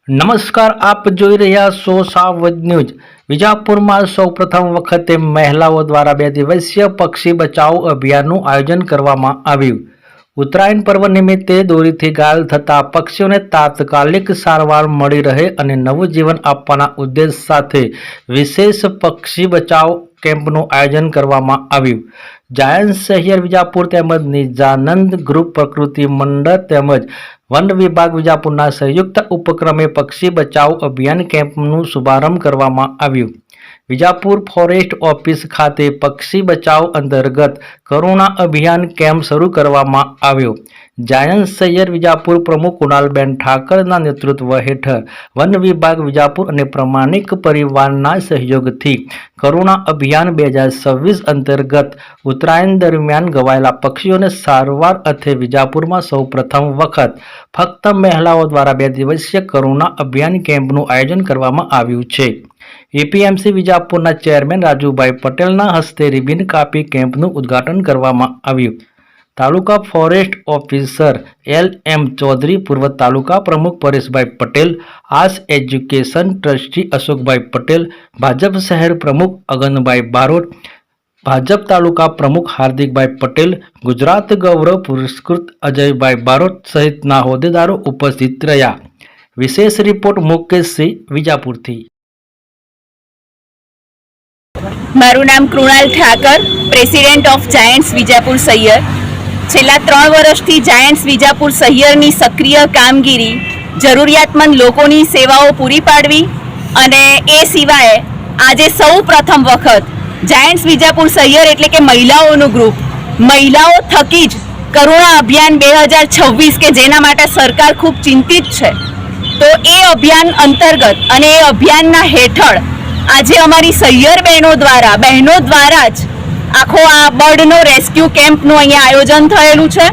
નમસ્કાર, આપ જોઈ રહ્યા છો સાવજ ન્યૂઝ। વિજાપુરમાં સૌપ્રથમ વખતે મહિલાઓ દ્વારા 2 દિવસીય પક્ષી બચાવ અભિયાનનું આયોજન કરવામાં આવ્યું। ઉત્તરાયણ પર્વ નિમિત્તે દોરીથી ઘાયલ થતા પક્ષીઓને તાત્કાલિક સારવાર મળી રહે અને નવું જીવન આપવાના ઉદ્દેશ સાથે વિશેષ પક્ષી બચાવ કેમ્પનું આયોજન કરવામાં આવ્યું। જાયન્ટ શહેર વિજાપુર તેમજ નિજાનંદ ગ્રુપ પ્રકૃતિ મંડળ તેમજ વન વિભાગ વિજાપુરના સંયુક્ત ઉપક્રમે પક્ષી બચાવ અભિયાન કેમ્પનું શુભારંભ કરવામાં આવ્યું। વિજાપુર ફોરેસ્ટ ઓફિસ ખાતે પક્ષી બચાવ અંતર્ગત કરુણા અભિયાન કેમ્પ શરૂ કરવામાં આવ્યો। જાયન્ટ શહેર વિજાપુર પ્રમુખ કુણાલબેન ઠાકરના નેતૃત્વ હેઠળ વન વિભાગ વિજાપુર અને પ્રમાણિક પરિવારના સહયોગથી કરુણા અભિયાન 2026 અંતર્ગત ઉત્તરાયણ દરમિયાન ઘવાયેલા પક્ષીઓને સારવાર અર્થે વિજાપુરમાં સૌપ્રથમ વખત ફક્ત મહિલાઓ દ્વારા 2 દિવસીય કરુણા અભિયાન કેમ્પનું આયોજન કરવામાં આવ્યું છે। એપીએમસી વિજાપુરના ચેરમેન રાજુભાઈ પટેલના હસ્તે રિબિન કાપી કેમ્પનું ઉદ્ઘાટન કરવામાં આવ્યું। તાલુકા ફોરેસ્ટ ઓફિસર LM ચૌધરી, પૂર્વ તાલુકા પ્રમુખ પરેશભાઈ પટેલ, આસ એજ્યુકેશન ટ્રસ્ટી અશોકભાઈ પટેલ, ભાજપ શહેર પ્રમુખ અગનભાઈ બારોટ, ભાજપ તાલુકા પ્રમુખ હાર્દિકભાઈ પટેલ, ગુજરાત ગૌરવ પુરસ્કૃત અજયભાઈ બારોટ સહિતના હોદ્દેદારો ઉપસ્થિત રહ્યા। વિશેષ રિપોર્ટ મુકેશસિંહ, વિજાપુરથી। મારું નામ Krunal Thakar, president of Giants Vijapur શહેર। છેલ્લા 3 વર્ષથી જાયન્ટ્સ વિજાપુર શહેરની સક્રિય કામગીરી જરૂરિયાતમંદ લોકોની સેવાઓ પૂરી પાડવી અને એ સિવાય આજે સૌ પ્રથમ વખત જાયન્ટ્સ વિજાપુર શહેર એટલે કે મહિલાઓનું ગ્રુપ, મહિલાઓ થકી જ કરુણા અભિયાન 2026 કે જેના માટે સરકાર ખૂબ ચિંતિત છે, તો એ અભિયાન અંતર્ગત અને એ અભિયાનના હેઠળ આજે અમારી શહેર બહેનો દ્વારા જ આખો આ બર્ડનો રેસ્ક્યુ કેમ્પનું અહીંયા આયોજન થયેલું છે।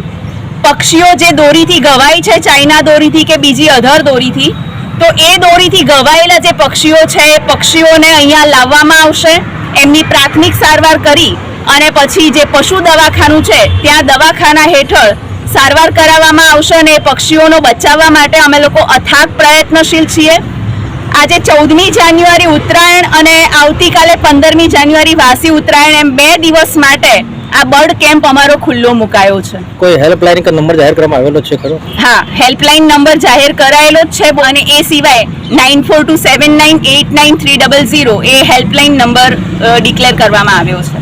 પક્ષીઓ જે દોરીથી ઘવાય છે, ચાઇના દોરીથી કે બીજી અધર દોરીથી, તો એ દોરીથી ઘવાયેલા જે પક્ષીઓ છે એ પક્ષીઓને અહીંયા લાવવામાં આવશે, એમની પ્રાથમિક સારવાર કરી અને પછી જે પશુ દવાખાનું છે ત્યાં દવાખાના હેઠળ સારવાર કરાવવામાં આવશે અને એ પક્ષીઓનો બચાવવા માટે અમે લોકો અથાગ પ્રયત્નશીલ છીએ। આજે 14મી જાન્યુઆરી ઉત્તરાયણ અને આવતીકાલે 15મી જાન્યુઆરી વાસી ઉત્તરાયણ, એમ 2 દિવસ માટે આ બર્ડ કેમ્પ અમારો ખુલ્લો મુકાયો છે। કોઈ હેલ્પલાઇન કે નંબર જાહેર કરવામાં આવેલો છે ખરો? હા, હેલ્પલાઇન નંબર જાહેર કરાયેલો જ છે અને એ સિવાય 9427989300 એ હેલ્પલાઇન નંબર ડિક્લેર કરવામાં આવ્યો છે।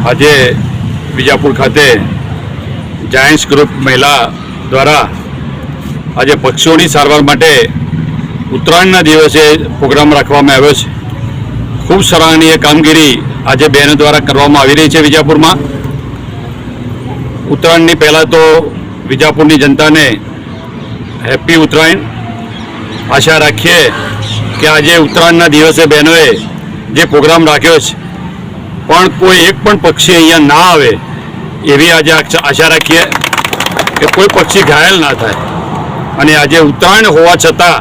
આજે વિજાપુર ખાતે જાયન્ટ્સ ગ્રુપ મહિલા દ્વારા આજે પક્ષીઓની સારવાર માટે ઉત્તરાયણના દિવસે પ્રોગ્રામ રાખવામાં આવ્યો છે। ખૂબ સરાહનીય કામગીરી આજે બહેનો દ્વારા કરવામાં આવી રહી છે વિજાપુરમાં। ઉત્તરાયણની પહેલાં તો વિજાપુરની જનતાને હેપી ઉત્તરાયણ। આશા રાખીએ કે આજે ઉત્તરાયણના દિવસે બહેનોએ જે પ્રોગ્રામ રાખ્યો છે પણ કોઈ એક પણ પક્ષી અહીંયા ના આવે એવી આજે આશા રાખીએ કે કોઈ પક્ષી ઘાયલ ના થાય। અને આજે ઉત્તરાયણ હોવા છતાં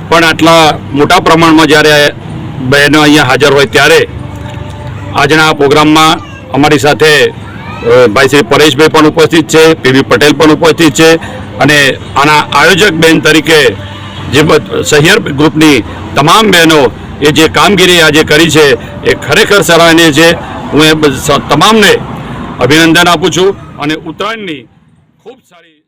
પણ આટલા મોટા પ્રમાણમાં જ્યારે બહેનો અહીંયા હાજર હોય ત્યારે આજના આ પ્રોગ્રામમાં અમારી સાથે ભાઈ શ્રી પરેશભાઈ પણ ઉપસ્થિત છે, પીવી પટેલ પણ ઉપસ્થિત છે અને આના આયોજક બહેન તરીકે જે શહેર ગ્રુપની તમામ બહેનો એ જે કામગીરી આજે કરી છે એ ખરેખર સરાહનીય છે। હું એ તમામને અભિનંદન આપું છું અને ઉત્તરાયણની ખૂબ સારી